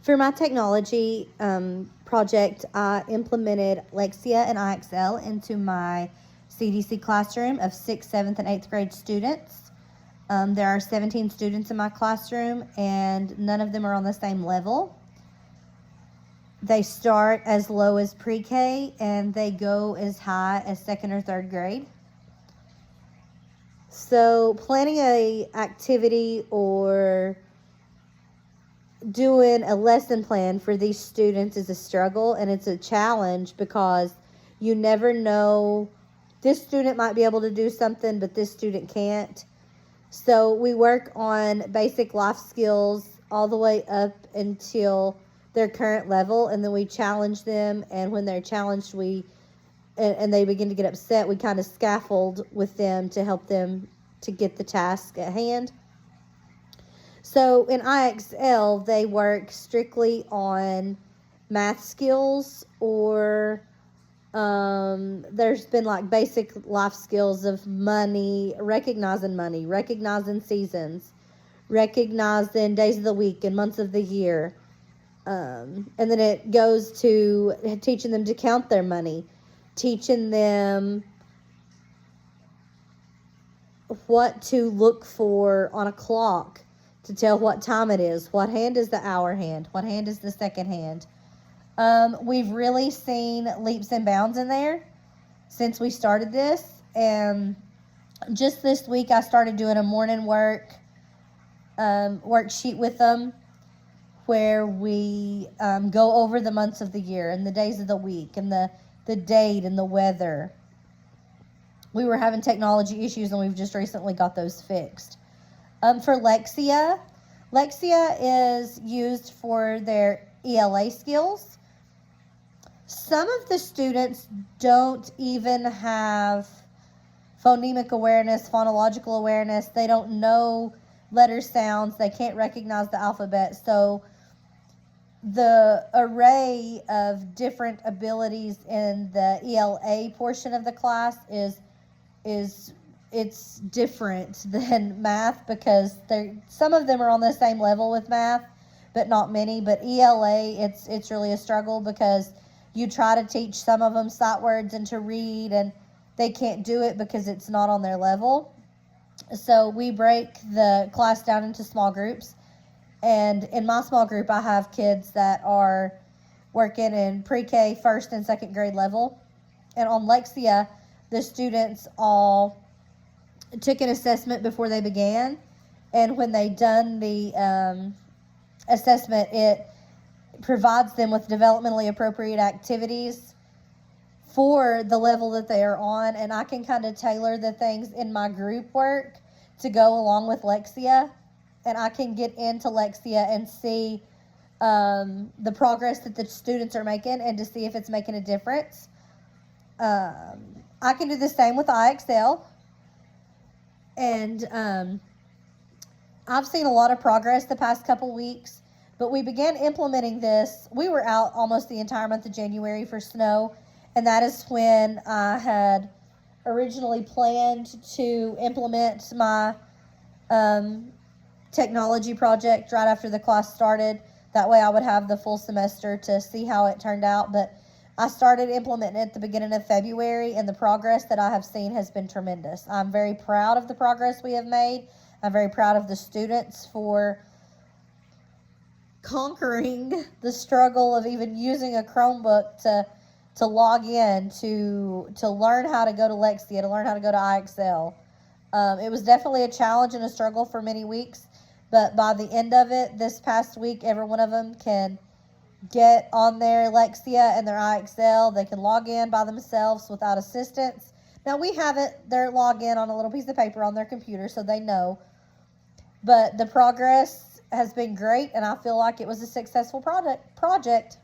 For my technology project, I implemented Lexia and IXL into my CDC classroom of 6th, 7th, and 8th grade students. There are 17 students in my classroom, and none of them are on the same level. They start as low as pre-K, and they go as high as 2nd or 3rd grade. So planning a activity or doing a lesson plan for these students is a struggle, and it's a challenge because you never know. This student might be able to do something, but this student can't. So we work on basic life skills all the way up until their current level, and then we challenge them, and when they're challenged, and they begin to get upset, we kind of scaffold with them to help them to get the task at hand. So in IXL, they work strictly on math skills, or there's been like basic life skills of money, recognizing seasons, recognizing days of the week and months of the year. And then it goes to teaching them to count their money, teaching them what to look for on a clock to tell what time it is. What hand is the hour hand? What hand is the second hand? We've really seen leaps and bounds in there since we started this. And just this week, I started doing a morning worksheet with them where we go over the months of the year and the days of the week and the date and the weather. We were having technology issues, and we've just recently got those fixed. For Lexia is used for their ELA skills. Some of the students don't even have phonemic awareness, phonological awareness. They don't know letter sounds. They can't recognize the alphabet. So the array of different abilities in the ELA portion of the class it's different than math, because some of them are on the same level with math, but not many. But ELA, it's really a struggle, because you try to teach some of them sight words and to read, and they can't do it because it's not on their level. So we break the class down into small groups, and in my small group, I have kids that are working in pre-K, 1st and 2nd grade level. And on Lexia, the students all took an assessment before they began, and when they done the assessment, it provides them with developmentally appropriate activities for the level that they are on, and I can kind of tailor the things in my group work to go along with Lexia, and I can get into Lexia and see the progress that the students are making and to see if it's making a difference. I can do the same with IXL. And I've seen a lot of progress the past couple weeks, but we began implementing this. We were out almost the entire month of January for snow, and that is when I had originally planned to implement my technology project right after the class started. That way I would have the full semester to see how it turned out. But I started implementing it at the beginning of February, and the progress that I have seen has been tremendous. I'm very proud of the progress we have made. I'm very proud of the students for conquering the struggle of even using a Chromebook to log in, to learn how to go to Lexia, to learn how to go to IXL. It was definitely a challenge and a struggle for many weeks, but by the end of it, this past week, every one of them can get on their Lexia and their IXL. They can log in by themselves without assistance. Now, we have their login on a little piece of paper on their computer, so they know. But the progress has been great, and I feel like it was a successful project.